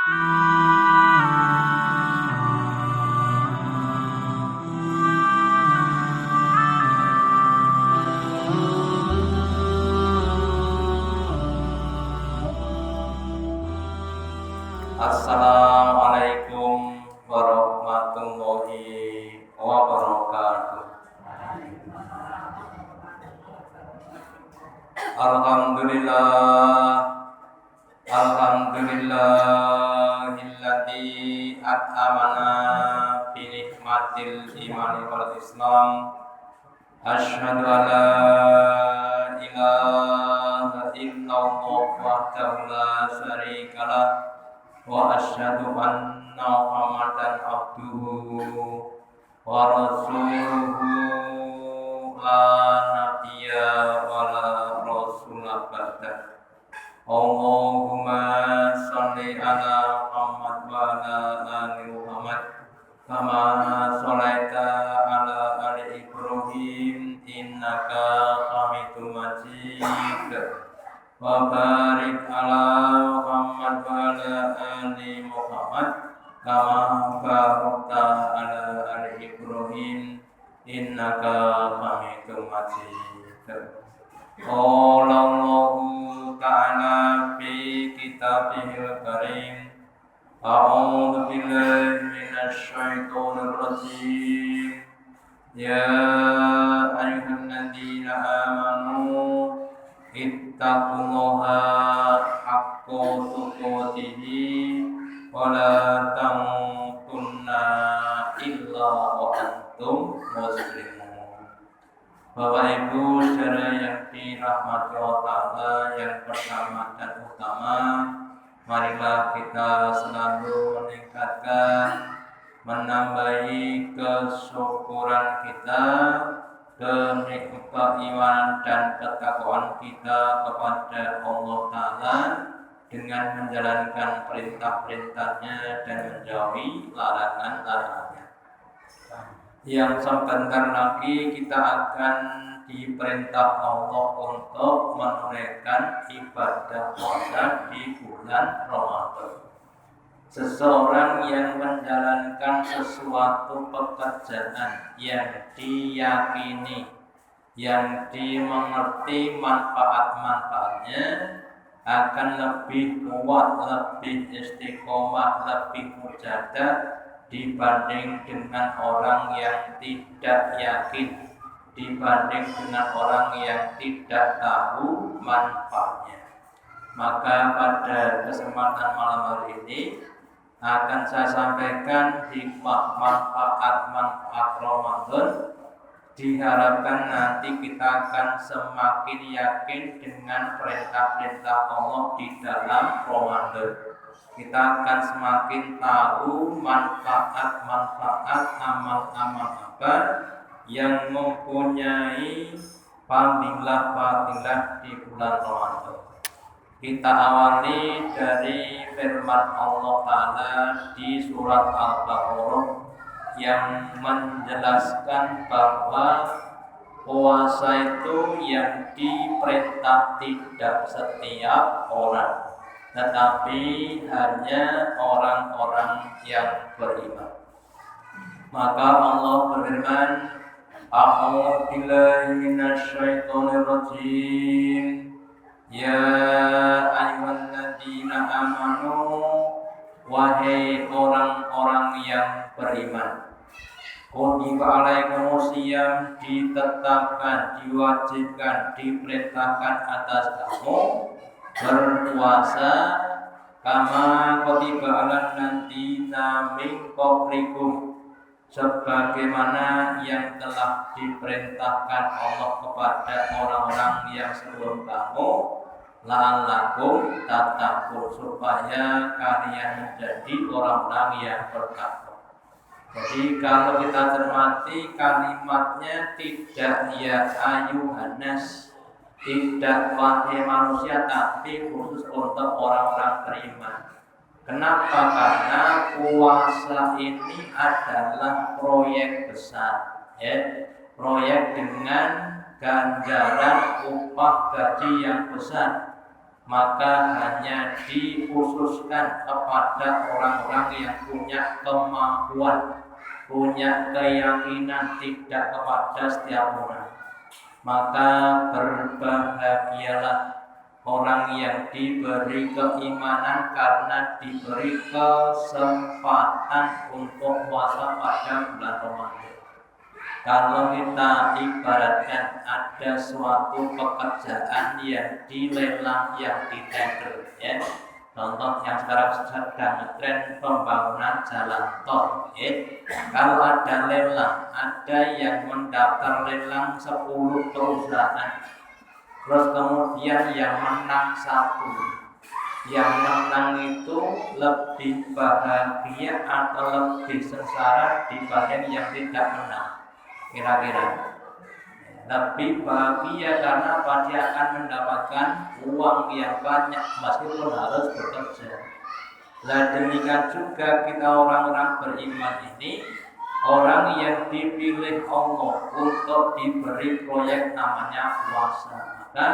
Assalamualaikum warahmatullahi wabarakatuh. Alhamdulillahilladzi at'amana bi nikmatil imani wal islam. Asyhadu an la ilaha illallah wahdahu la syarikalah wa asyhadu anna Muhammadan abduhu wa rasuluhu la nabiyya wa la rasulah ba'dah. Allahumma sholli ala Muhammad wa ala ali Muhammad kama sholaita ala ali Ibrahim innaka Hamidum Majid. Wa barik ala Muhammad wa ala ali Muhammad kama barakta ala ali Ibrahim innaka Hamidum Majid. Qala Allahu ta'ala fi kitabihil karim. A'udzu billahi minasy syaithanir rajim. Ya ayyuhalladzina amanu ittaqullaha haqqa tuqatih wa la tamutunna illa wa antum muslimun. Bapak Ibu saudara yang dirahmati Allah, yang pertama dan utama, marilah kita selalu meningkatkan, menambahi kesyukuran kita, keimanan dan ketakwaan kita kepada Allah Ta'ala dengan menjalankan perintah-perintahnya dan menjauhi larangan-larangannya. Yang sebentar lagi kita akan diperintah Allah untuk menunaikan ibadah puasa di bulan Ramadan. Seseorang yang menjalankan sesuatu pekerjaan yang diyakini, yang dimengerti manfaat-manfaatnya, akan lebih kuat, lebih istiqomah, lebih mujadah dibanding dengan orang yang tidak yakin, dibanding dengan orang yang tidak tahu manfaatnya. Maka pada kesempatan malam hari ini akan saya sampaikan hikmah manfaat Ramadan. Diharapkan nanti kita akan semakin yakin dengan perintah-perintah Allah di dalam Ramadan. Kita akan semakin tahu manfaat-manfaat amal-amal apa yang mempunyai fadilah-fadilah di bulan Ramadan. Kita awali dari firman Allah Ta'ala di surat Al-Baqarah yang menjelaskan bahwa puasa itu yang diperintah tidak setiap orang, tetapi hanya orang-orang yang beriman. Maka Allah berfirman, A'udzu billahi minasy syaithanir rajim. Ya ayyuhalladzina amanu, wahai orang-orang yang beriman. Kutiba alaikumusiyam, ditetapkan, diwajibkan, diperintahkan atas kamu berpuasa kama kutiba alal ladzina min qablikum, sebagaimana yang telah diperintahkan Allah kepada orang-orang yang sebelum kamu, la'allakum tattaqun, supaya kalian menjadi orang-orang yang bertakwa. Jadi kalau kita cermati kalimatnya tidak ya ayuhanas, tidak wahai manusia, tapi khusus untuk orang-orang beriman. Kenapa? Karena puasa ini adalah proyek besar, ya, proyek dengan ganjaran upah gaji yang besar. maka hanya dikhususkan kepada orang-orang yang punya kemampuan, punya keyakinan, tidak kepada setiap orang. Maka berbahagialah orang yang diberi keimanan karena diberi kesempatan untuk puasa pada bulan Ramadan. Kalau kita ibaratkan ada suatu pekerjaan yang dilelang, yang ditender, ya. Contoh yang sekarang sedang tren pembangunan jalan tol, ya. Kalau ada lelang, ada yang mendaftar lelang 10 perusahaan, terus kemudian yang menang satu. Yang menang itu lebih bahagia atau lebih sengsara dibanding yang tidak menang? Kira-kira lebih bahagia karena dia akan mendapatkan uang yang banyak meskipun harus bekerja. Nah, demikian juga kita orang-orang beriman ini, orang yang dipilih Allah untuk diberi proyek namanya puasa, maka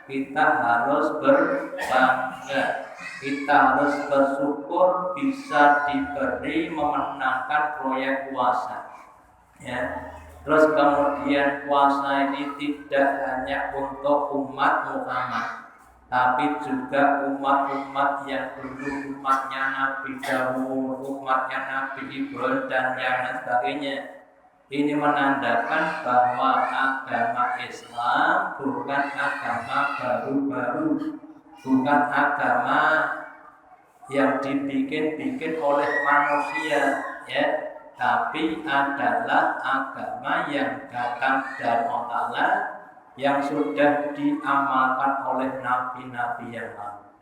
kita harus berbangga, kita harus bersyukur bisa diberi memenangkan proyek puasa, ya. Terus kemudian puasa ini tidak hanya untuk umat Muhammad, tapi juga umat-umat yang dulu, umatnya Nabi Dawud, umatnya Nabi Ibrahim dan yang lain sebagainya. Ini menandakan bahwa agama Islam bukan agama baru-baru, bukan agama yang dibikin-bikin oleh manusia, ya. Tapi adalah agama yang datang dari Allah, yang sudah diamalkan oleh nabi-nabi yang lalu.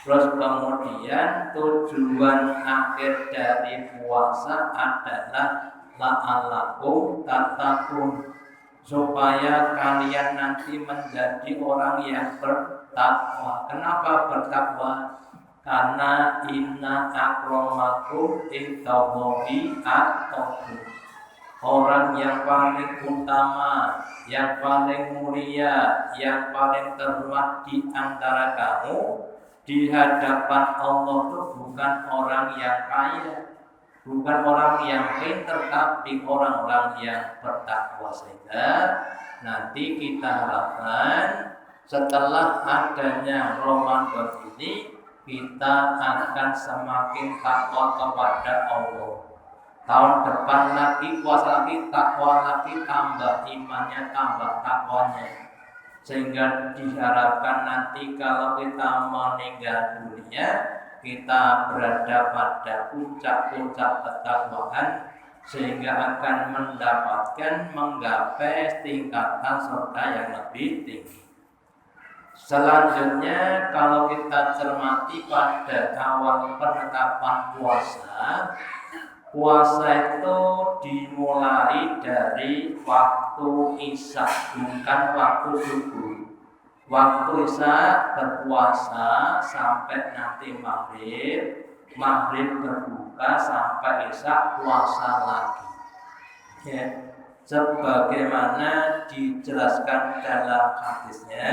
Terus kemudian tujuan akhir dari puasa adalah la'allakum tattaqun, supaya kalian nanti menjadi orang yang bertakwa. Kenapa bertakwa? Karena inna akramakum indallahi atqakum. Orang yang paling utama, yang paling mulia, yang paling terhormat di antara kamu di hadapan Allah itu bukan orang yang kaya, bukan orang yang pintar, tapi orang-orang yang bertakwa. Sehingga nanti kita harapkan setelah adanya Ramadan ini, kita akan semakin takwa kepada Allah. Tahun depan lagi puasa lagi, takwa lagi, tambah imannya, tambah takwanya. Sehingga diharapkan nanti kalau kita meninggal dunia, kita berada pada puncak-puncak ketakwaan, sehingga akan mendapatkan, menggapai tingkatan surga yang lebih tinggi. Selanjutnya, kalau kita cermati pada awal penetapan puasa, puasa itu dimulai dari waktu Isya, bukan waktu subuh. Waktu Isya berpuasa sampai nanti maghrib, maghrib berbuka sampai Isya puasa lagi. Ya. Sebagaimana dijelaskan dalam hadisnya,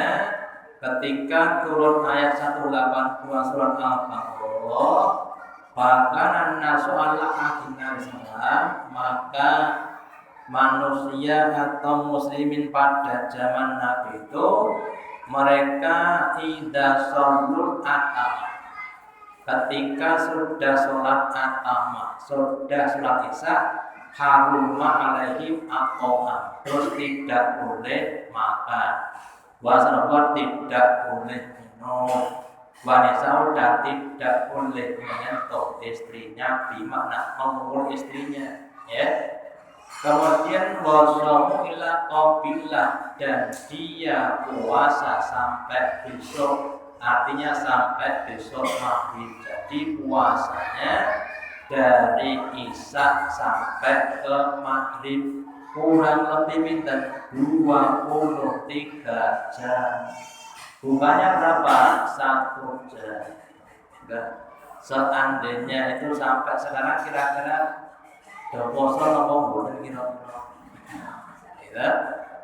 ketika turun ayat 182 surat Al-Baqarah, bahkan nasu ala akhirnya Islam, maka manusia atau muslimin pada zaman Nabi itu mereka idza shallul atama, ketika sudah sholat atama, sudah sholat Isya, haruma alaihim aqoam, terus tidak boleh makan, wasanabat tidak boleh minum, wanita sudah tidak boleh menyentuh istrinya, bermakna memukul istrinya, ya. Kemudian wasamu ila qabilah, dan dia puasa sampai besok, artinya sampai besok maghrib. Jadi puasanya dari Isya sampai ke maghrib, kurang lebih pinten 23 jam. Bukannya berapa? 1 jam. Seandainya itu sampai sekarang kira-kira udah poso apa mboten kira-kira.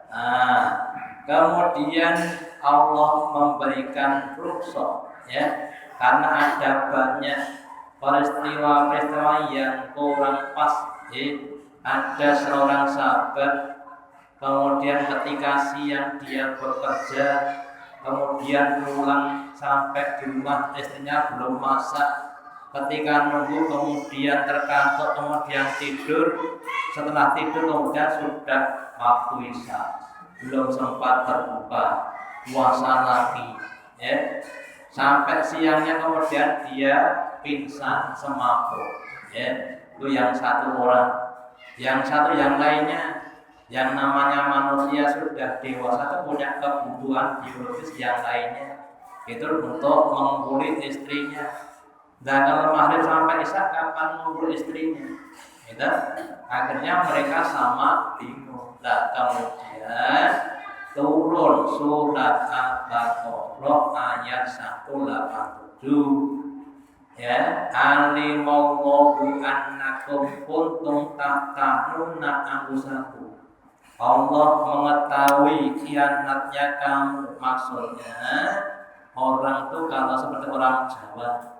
Nah, kemudian Allah memberikan rukhsah ya, karena ada banyak peristiwa-peristiwa yang kurang pas. Ada seorang sahabat, kemudian ketika siang dia bekerja, kemudian pulang sampai di rumah istrinya belum masak. Ketika nunggu kemudian terkantuk, kemudian tidur. Setelah tidur kemudian sudah waktu isya, belum sempat terbuka puasa lagi ya. Sampai siangnya kemudian dia pingsan semaput ya. Itu yang satu orang. Yang satu yang lainnya, yang namanya manusia sudah dewasa itu punya kebutuhan biologis yang lainnya, itu untuk mengkulit istrinya. Dan kalau maghrib sampai isya kapan ngumpul istrinya? Gitu. Akhirnya mereka sama bingung. Nah, kemudian turun surat Al-Baqarah ayat 187. Ya, alimallahu annakum kuntum tahtanuna anfusakum. Allah mengetahui khianatnya kamu. Maksudnya orang tuh kalau seperti orang Jawa,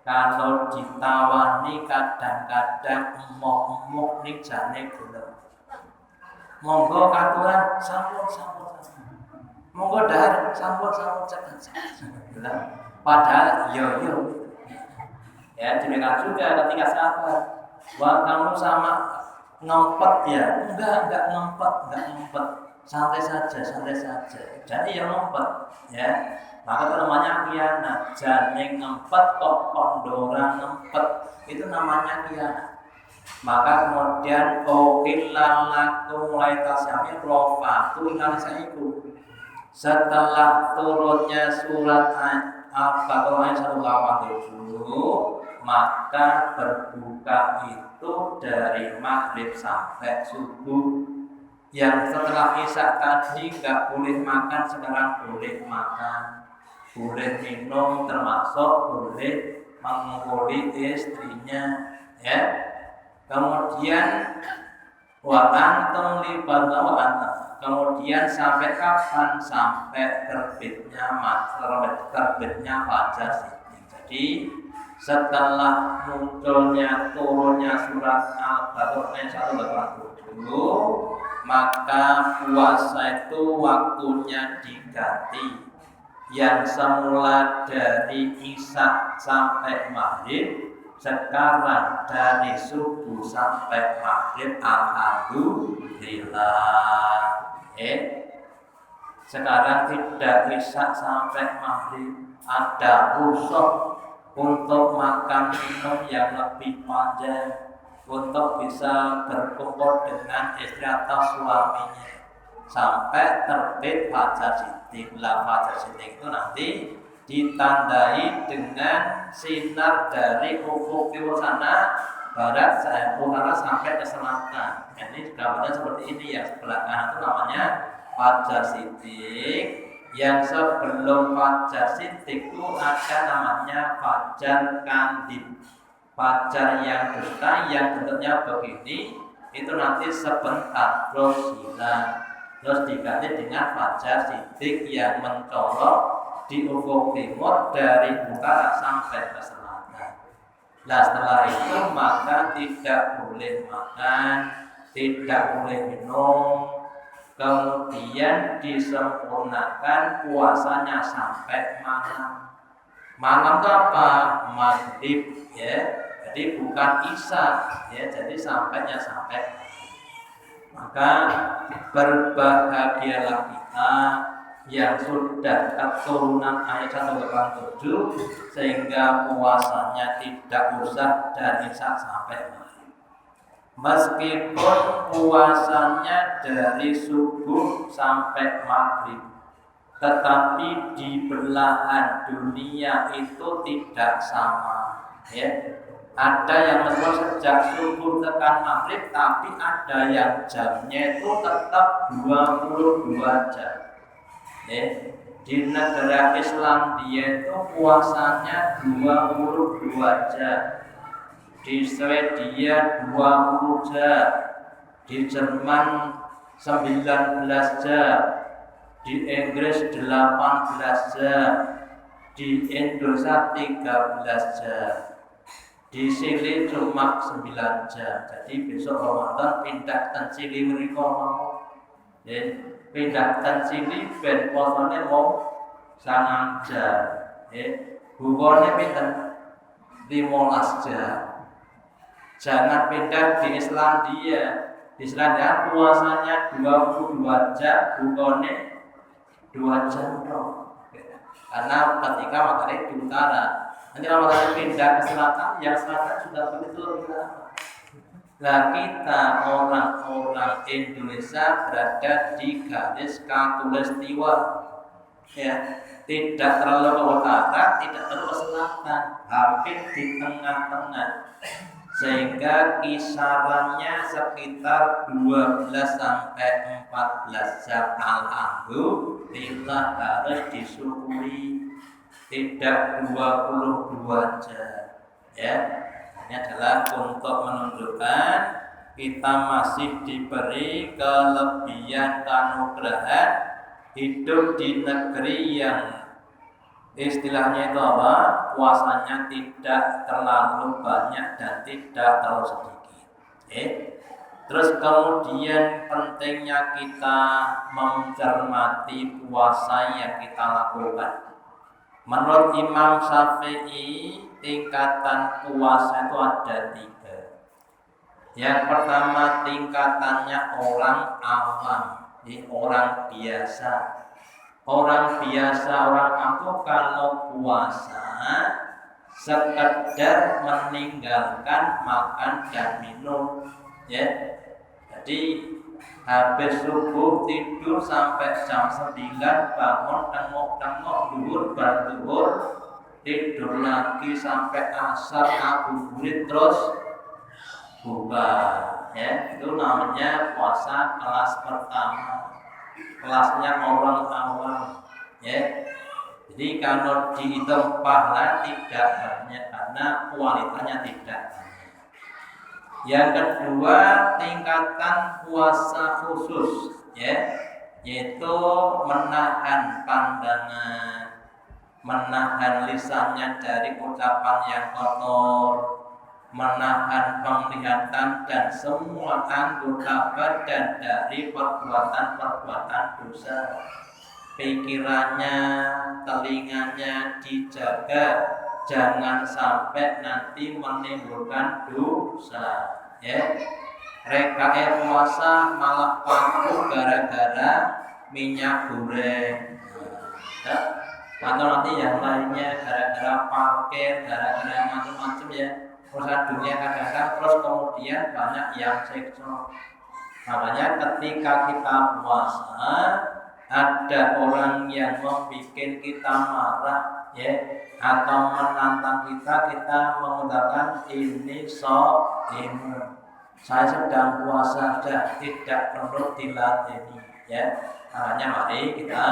kalau ditawani kadang-kadang emok-emok nih jane gelem. Monggo aturan sampun. Monggo dahar sampun cepat. Padahal yo. Ya, demikian juga ketika sahabat, wah kamu sama ngempet ya? Enggak ngempet. Santai saja. Jadi yang ngempet, ya. Maka itu namanya khianat. Jane ngempet kok kondoran ngempet, itu namanya khianat. Maka kemudian ilalakum mulai tasyami rofatu inalisaiku. Setelah turunnya surat Al-Baqarah ayat 187, maka berbuka itu dari maghrib sampai subuh. Yang setelah isya tadi nggak boleh makan, sekarang boleh makan, boleh minum, termasuk boleh menguli istrinya ya. Kemudian wa antum libadha wa antum. Kemudian sampai kapan? Sampai terbitnya fajar sidik. Jadi setelah munculnya turunnya surat Al-Baqarah ayat 187, maka puasa itu waktunya diganti. Yang semula dari isya sampai maghrib, sekarang dari subuh sampai maghrib. Alhamdulillah. Sekarang tidak isya sampai maghrib, ada rukhsah untuk makan minum yang lebih panjang, untuk bisa berkumpul dengan istri atau suaminya sampai terbit fajar sidik. Fajar sidik itu nanti ditandai dengan sinar dari ufuk timur sana, barat utara sampai ke selatan. Ini gambarnya seperti ini. Yang sebelah kanan itu namanya fajar sidik. Yang sebelum fajar sidik itu ada namanya fajar kandib. Fajar yang buta yang bentuknya begini, itu nanti sebentar terus hilang, terus diganti dengan fajar sidik yang mencolok di ufuk timur dari utara sampai ke selatan. Nah, setelah itu maka tidak boleh makan, tidak boleh minum. Kemudian disempurnakan puasanya sampai malam. Malam itu apa? Maghrib ya. Jadi bukan isya ya. Jadi sampai. Maka berbahagialah kita yang sudah keturunan ayat 187 sehingga puasanya tidak usah dari isya sampai maghrib. Meskipun puasanya dari subuh sampai maghrib, tetapi di belahan dunia itu tidak sama ya. Ada yang meskipun sejak subuh tekan maghrib, tapi ada yang jamnya itu tetap 22 jam ya. Di negara Islandia itu puasanya 22 jam, di Swedia 20 jam, di Jerman 19 jam, di Inggris 18 jam, di Indonesia 13 jam, di Chili cuma 9 jam. Jadi besok Ramadan pindah ke Chili mereka mau, pindah ke Chili ben posone mau 9 jam, bukannya pindah 15 jam. Jangan pindah di Islandia. Di Islandia puasanya 22 jam, bukannya 2 jam dong. Karena ketika matahari di utara, nanti kalau matahari pindah ke selatan, yang selatan sudah begitu lebih lama. Nah kita orang-orang Indonesia berada di garis khatulistiwa, ya, tidak terlalu ke utara, tidak terlalu ke selatan, hampir di tengah-tengah, sehingga kisarannya sekitar 12 sampai 14 jam. Alhamdulillah harus disyukuri, tidak 22 jam, ya. Ini adalah untuk menunjukkan kita masih diberi kelebihan kanugrahan hidup di negeri yang istilahnya itu apa? Puasanya tidak terlalu banyak dan tidak terlalu sedikit. Terus kemudian pentingnya kita mencermati puasa yang kita lakukan. Menurut Imam Syafi'i, tingkatan puasa itu ada 3. Yang pertama tingkatannya orang awam, orang biasa. Orang biasa, orang awam kalau puasa sekedar meninggalkan makan dan minum, ya. Jadi habis subuh tidur sampai jam 9, bangun tengok-tengok duhur, tidur lagi sampai asar, ngabuburit terus buka, ya. Itu namanya puasa kelas pertama, kelasnya orang awam, ya. Jadi kalau dihitung pahala tidak banyak karena kualitasnya tidak banyak. Yang kedua tingkatan puasa khusus, ya, yaitu menahan pandangan, menahan lisannya dari ucapan yang kotor, menahan penglihatan dan semua anggota badan dari perbuatan-perbuatan dosa. Pikirannya, telinganya dijaga, jangan sampai nanti menimbulkan dosa, ya. Rekae puasa malah paku gara-gara minyak goreng, ya. Atau nanti yang lainnya gara-gara parkir, gara-gara macam-macam, ya. Urusan dunia kadang-kadang terus kemudian banyak yang seksual. Makanya ketika kita puasa ada orang yang membuat kita marah, ya, atau menantang kita mengatakan ini shaim, saya sedang puasa, sudah tidak perlu dilatih, ya. Makanya mari kita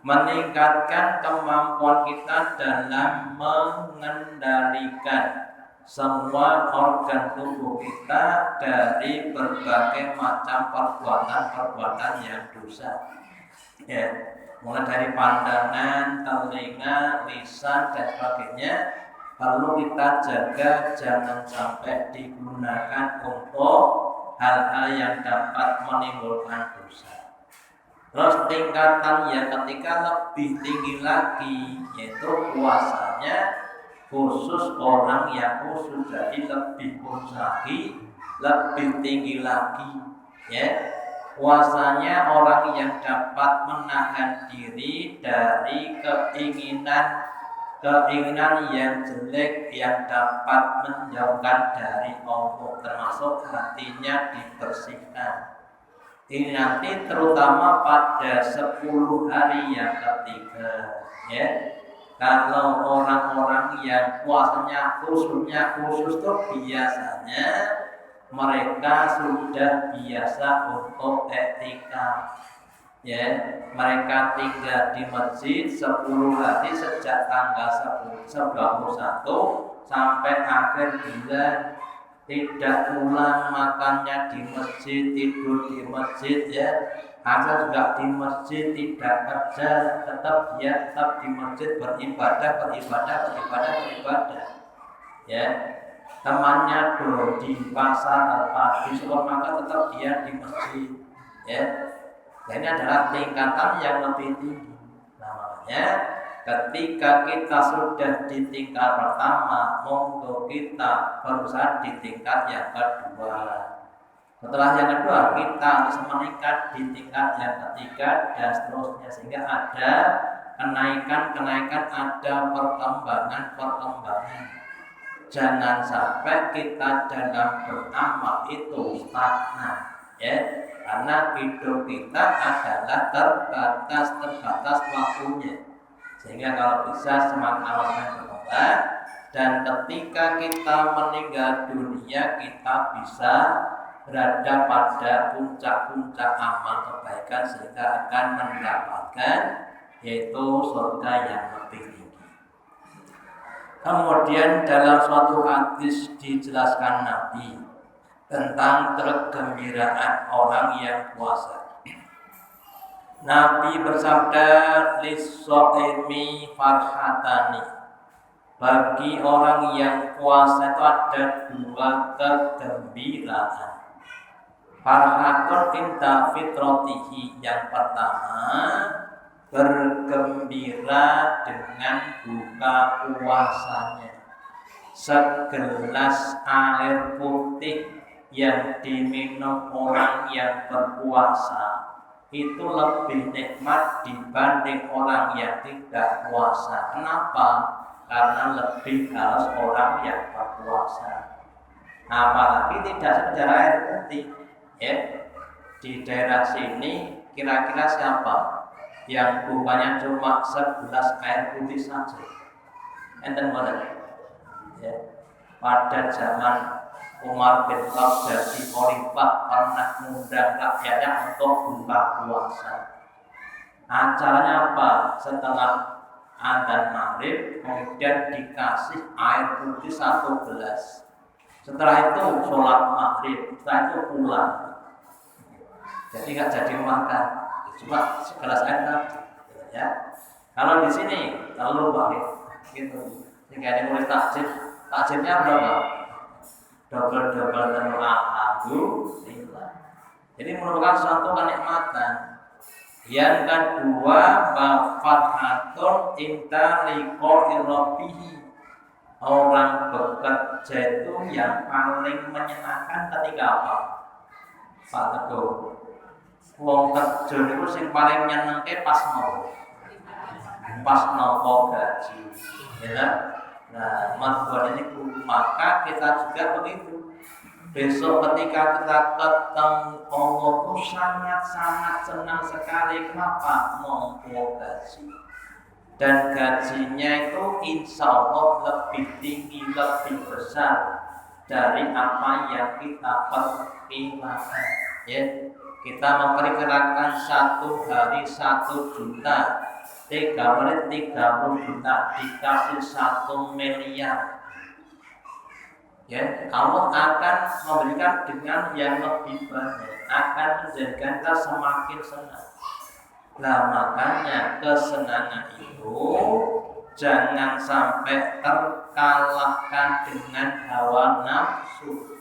meningkatkan kemampuan kita dalam mengendalikan semua organ tubuh kita dari berbagai macam perbuatan-perbuatan yang dosa, ya. Mulai dari pandangan, telinga, lisan dan sebagainya perlu kita jaga, jangan sampai digunakan untuk hal-hal yang dapat menimbulkan dosa. Terus tingkatan yang ketiga lebih tinggi lagi, yaitu puasanya khusus orang yang khusus, jadi lebih khusus lagi, lebih tinggi lagi, ya. Puasanya orang yang dapat menahan diri dari keinginan yang jelek yang dapat menjauhkan dari Allah, termasuk hatinya dibersihkan. Ini nanti terutama pada 10 hari yang ketiga, ya. Kalau orang-orang yang puasanya khusus itu biasanya mereka sudah biasa untuk etika, ya. Mereka tinggal di masjid 10 hari sejak tanggal 21 sampai akhir bulan. tidak pulang makannya di masjid, tidur di masjid ya, asal juga di masjid, tidak kerja, tetap di masjid beribadah ya. Temannya di pasar apa di supermarket, tetap dia di masjid ya. Dan ini adalah tingkatan yang lebih tinggi. Nah, makanya ketika kita sudah di tingkat pertama, monggo kita berusaha di tingkat yang kedua. Setelah yang kedua, kita harus meningkat di tingkat yang ketiga dan seterusnya, sehingga ada kenaikan, ada perkembangan. Jangan sampai kita dalam beramal itu stagnan, ya. Karena hidup kita adalah terbatas waktunya. Sehingga kalau bisa semakin lama semakin berkembang, dan ketika kita meninggal dunia, kita bisa berada pada puncak-puncak amal kebaikan, sehingga akan mendapatkan yaitu surga yang lebih tinggi. Kemudian dalam suatu hadis dijelaskan Nabi tentang kegembiraan orang yang puasa. Nabi bersabda, lis-shaimi farhatani. Bagi orang yang puasa itu ada dua kegembiraan. Farhatun inda fitratihi, yang pertama bergembira dengan buka puasanya. Segelas air putih yang diminum orang yang berpuasa itu lebih nikmat dibanding orang yang tidak puasa. Kenapa? Karena lebih harus orang yang berpuasa. Apalagi tidak sekedar air putih ya. Di daerah sini kira-kira siapa yang bukanya cuma segelas air putih saja? Enten boten? Ya. Pada zaman Umar bin Khattab jadi khalifah pernah mengundang rakyatnya untuk buka puasa. Acaranya apa? Setelah adzan maghrib, kemudian dikasih air putih 1 gelas. Setelah itu sholat maghrib, setelah itu pulang. Jadi nggak jadi makan, cuma segelas air tadi. Ya. Kalau di sini telur balik, gitu. Jika ada mulai takjilnya berapa? Double telur, alhamdulillah. Jadi merupakan suatu kenikmatan. Yang kedua, mafathatun inta liqa'i rabbih. Orang bekerja itu yang paling menyenangkan ketika apa? Pak Teguh, wong kerja itu sing paling nyenengke pas nopo gaji, ya. Nah, maksudnya ini maka kita juga begitu. Besok ketika kita ketemu Allah itu sangat senang sekali. Kenapa? Nopo gaji. Dan gajinya itu insya Allah lebih tinggi, lebih besar dari apa yang kita perkirakan. Ya, kita memperkirakan 1 hari 1 juta, 3 menit 30 juta, dikasih 1 miliar. Ya, Allah akan memberikan dengan yang lebih banyak, akan menjadikan kita semakin senang. Nah, makanya kesenangan itu jangan sampai terkalahkan dengan hawa nafsu.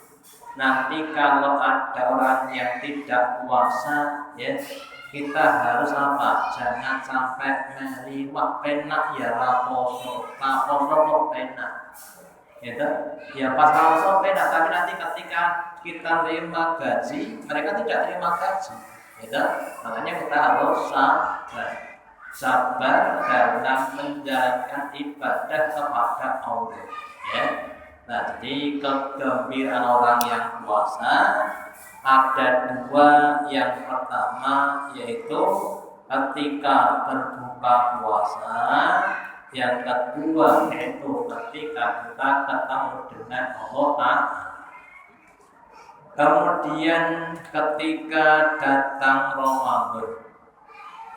Nanti kalau ada orang yang tidak puasa, ya kita harus apa? Jangan sampai meliwat penak ya raposo kok penak. Gitu. Ya pas raposo penak, tapi nanti ketika kita terima gaji, mereka tidak terima gaji. Gitu. Makanya kita harus sabar dalam menjalankan ibadah kepada Allah. Ya. Nah, jadi kegembiraan orang yang puasa ada 2. Yang pertama yaitu ketika berbuka puasa, yang kedua yaitu ketika kita ketemu dengan Allah Ta'ala. Kemudian ketika datang Ramadan,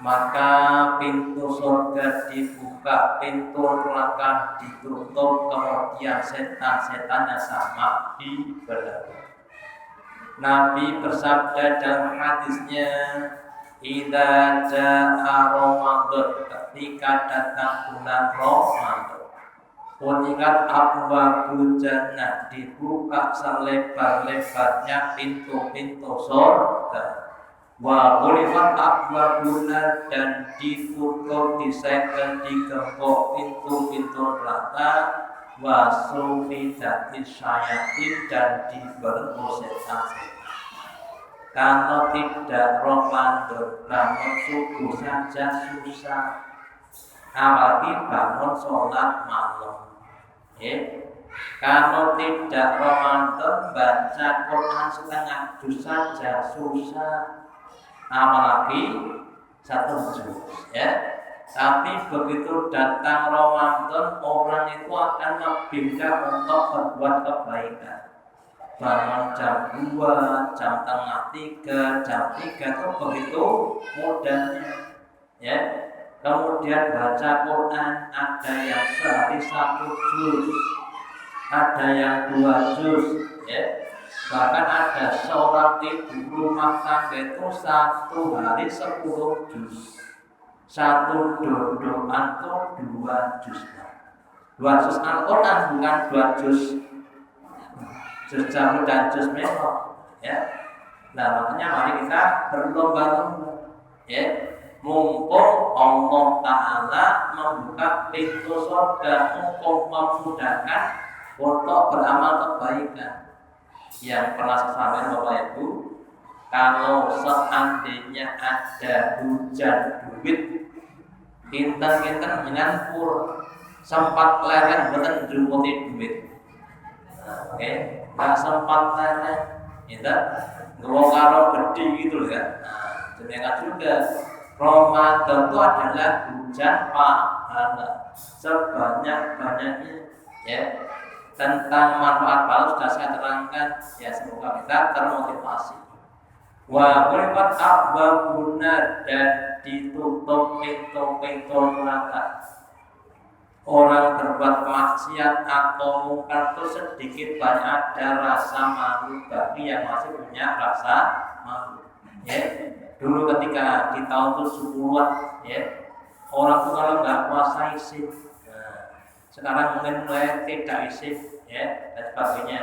maka pintu surga dibuka, pintu neraka ditutup, kemudian setan-setannya sama dibelenggu. Nabi bersabda dalam hadisnya, "Idza jaa Ramadan," ketika datang bulan Ramadan, "Futihat abwabul jannah," dibuka selebar-lebarnya pintu-pintu surga. Wa ghulifat abwabun nar, dan ditutup, disegel, digembok pintu-pintu neraka. Wa sufidatis syayatin, dan dibelenggu setan-setan. Kalau tidak Ramadan, bangun subuh saja susah, apalagi bangun sholat malam. Kalau tidak Ramadan, baca Quran setengah juz saja susah, apalagi 1 juz. Tapi begitu datang Ramadan, orang itu akan lebih untuk berbuat kebaikan. Bangun jam 2, jam tengah 3, jam 3 itu begitu mudahnya. Kemudian baca Quran, ada yang sehari 1 juz, ada yang 2 juz. Bahkan ada seorang ibu rumah tangga itu 1 hari 10 juz. 1 dodoan itu 2 juz. 2 juz Al-Quran, bukan 2 juz juz jamu dan juz merah. Nah, makanya mari kita berlomba-lomba. Mumpung Allah Ta'ala membuka pintu surga, mumpung memudahkan untuk beramal kebaikan. Yang pernah saya sampaikan Bapak Ibu, kalau seandainya ada hujan duit, kinten-kinten dengan pur sempat leren boten njumuti duit. Nggak sempat leren, nggawa karo gede gitu ya. Demikian juga Ramadan itu adalah hujan pahala sebanyak-banyaknya. Tentang manfaat pahala sudah saya terangkan, semoga kita termotivasi. Wa qulifat abwabun nar, dan ditutup pintu-pintu neraka. Orang berbuat maksiat atau mungkar itu sedikit banyak ada rasa malu bagi yang masih punya rasa malu. Dulu ketika di tahun 70-an, orang itu kalau nggak puasa isin, sekarang mungkin mulai tidak isin, dan sebagainya.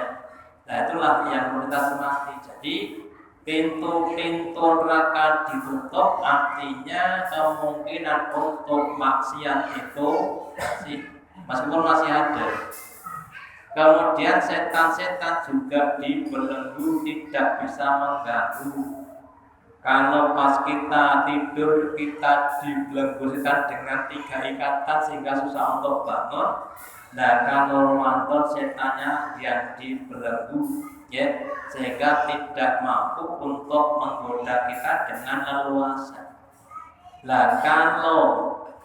Nah, itulah yang perlu kita semati. Jadi pintu-pintu neraka ditutup, artinya kemungkinan untuk maksiat itu meskipun masih ada. Kemudian setan-setan juga dibelenggu, tidak bisa mengganggu. Kalau pas kita tidur, kita dibelenggu setan dengan 3 ikatan sehingga susah untuk bangun. Nah, kalau Ramadan setannya yang dibelenggu, sehingga tidak mampu untuk menggoda kita dengan leluasa. Nah, kalau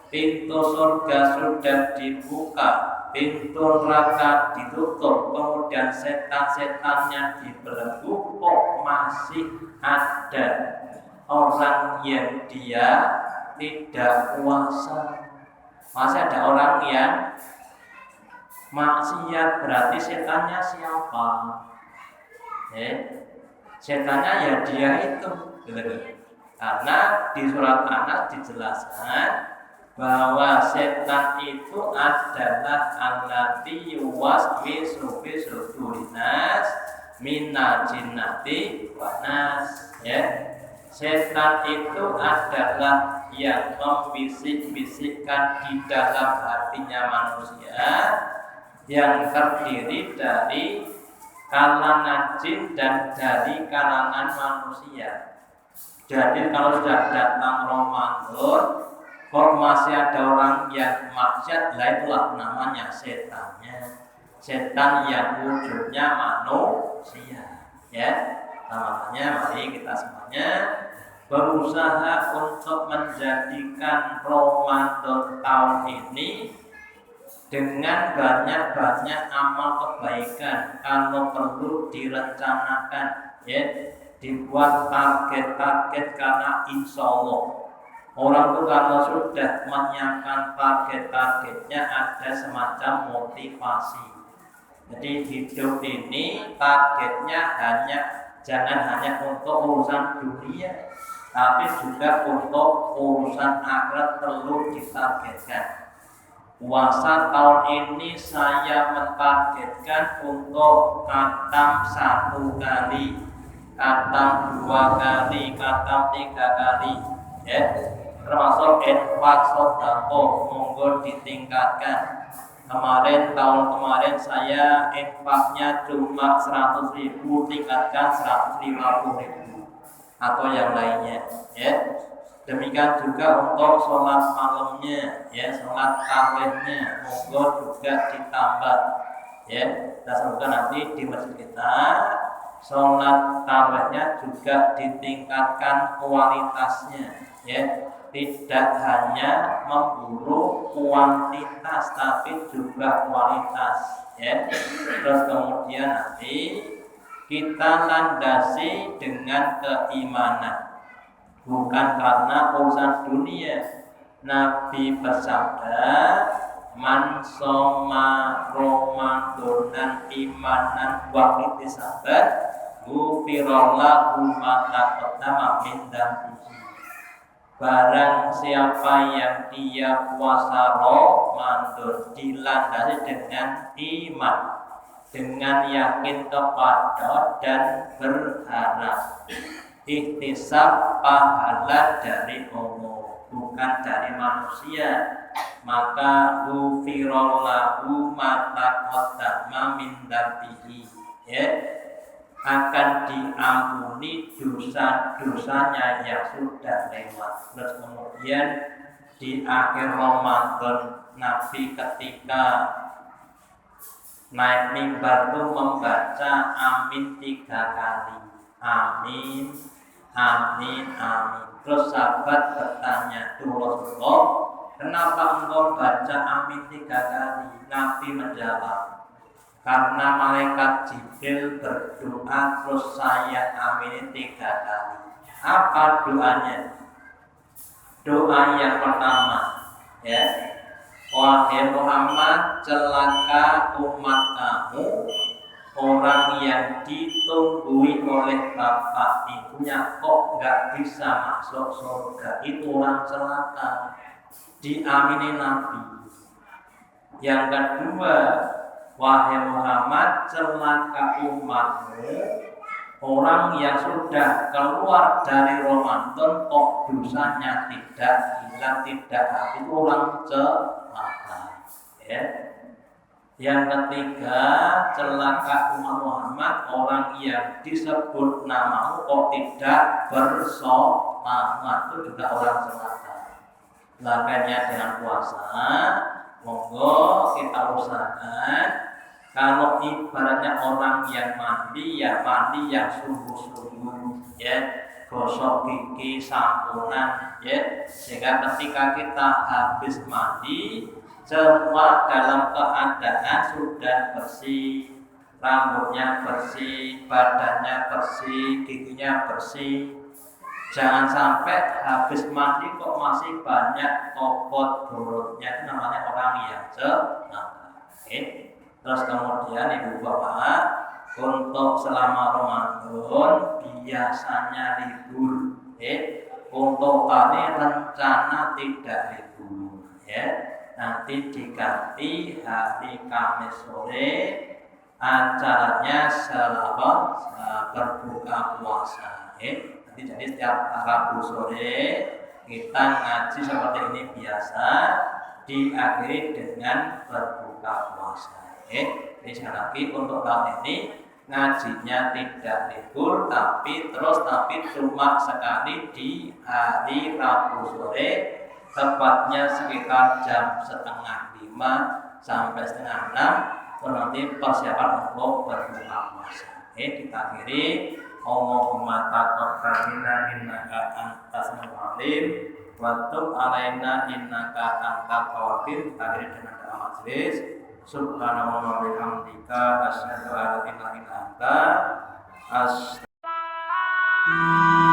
pintu surga sudah dibuka, pintu neraka ditutup, kemudian setan-setannya dibelenggu, kok masih ada orang yang dia tidak puasa? Masih ada orang yang maksiat, berarti setannya siapa? Setannya ya dia itu. Karena di surat Anas dijelaskan bahwa setan itu adalah allati yuwaswisu fi sudurin nas minal jinnati wan nas. Setan itu adalah yang membisik-bisikkan di dalam hatinya manusia, yang terdiri dari kalangan jin dan dari kalangan manusia. Jadi kalau sudah datang Ramadan, kok masih ada orang yang maksiat, lah itulah namanya setannya. Setan yang wujudnya manusia. Makanya mari kita semuanya berusaha untuk menjadikan Ramadan tahun ini dengan banyak-banyak amal kebaikan. Kalau perlu direncanakan, dibuat target-target, karena insya Allah Orang tuh kalau sudah menyiapkan target-targetnya ada semacam motivasi. Jadi hidup ini targetnya jangan hanya untuk urusan dunia, tapi juga untuk urusan akhirat perlu ditargetkan. Puasa tahun ini saya mentargetkan untuk khatam 1 kali, khatam 2 kali, khatam 3 kali, ya. Termasuk infak sedekah monggo ditingkatkan. Tahun kemarin saya infaknya cuma 100.000, tingkatkan 150.000 atau yang lainnya, ya. Demikian juga untuk sholat malamnya, ya, sholat tarawihnya, monggo juga ditambah, ya. Nah, semoga nanti di masjid kita sholat tarawihnya juga ditingkatkan kualitasnya, ya. Tidak hanya memburu kuantitas, tapi juga kualitas, ya. Terus kemudian nanti kita landasi dengan keimanan. Bukan karena urusan dunia. Nabi bersabda, man soma romadonan imanan wa ihtisaban ghufirallahu ma taqaddama min dzambihi. Barang siapa yang dia puasa Ramadan dilandasi dengan iman, dengan yakin kepada dan berharap, ihtisab pahala dari Allah, bukan dari manusia, maka ghufirallahu ma taqaddama min dzambihi, ya, akan diampuni dosa-dosanya yang sudah lewat. Terus kemudian di akhir Ramadan Nabi ketika naik mimbar itu membaca amin 3 kali. Amin, amin, amin. Terus sahabat bertanya, "Duh Rasulullah, kenapa engkau baca amin 3 kali?" Nabi menjawab, "Karena malaikat Jibril berdoa terus saya amin 3 kali." Apa doanya? Doa yang pertama, ya. Wahai Muhammad, celaka umat kamu, orang yang ditunggui oleh bapak ibunya kok nggak bisa masuk surga, itu orang celaka. Diamini Nabi. Yang kedua, wahai Muhammad, celaka umatmu, orang yang sudah keluar dari Ramadan kok dosanya tidak hilang, tidak habis, orang celaka, ya. Yang ketiga, celaka umat Muhammad, orang yang disebut namamu kok tidak bersolat, itu juga orang celaka. Makanya dengan puasa, monggo kita usahakan kalau ibaratnya orang yang mandi, ya mandi yang sungguh-sungguh, ya, gosok gigi, samponan, ya, sehingga ketika kita habis mandi semua dalam keadaan sudah bersih, rambutnya bersih, badannya bersih, giginya bersih. Jangan sampai habis mandi kok masih banyak kopot burutnya, itu namanya orang yang celaka. Terus kemudian ibu bapak, untuk selama Ramadan biasanya libur, untuk kali rencana tidak libur, ya. Nanti diganti hari Kamis sore acaranya selawat berbuka puasa, Jadi setiap Rabu sore kita ngaji seperti ini biasa, diakhiri dengan berbuka puasa. Jadi sekali lagi untuk tahun ini ngajinya tidak libur, tapi cuma sekali di hari Rabu sore, tepatnya sekitar jam 4:30 sampai 5:30. Nanti persiapan untuk berbuka puasa. Kita akhiri. Allahumma taqabbal minna innaka antas samiul alim wa tub alaina innaka antat tawwabur rahim. Dengan doa majelis, subhanallahi wa bihamdika asyhadu an la ilaha illa anta astaghfiruka.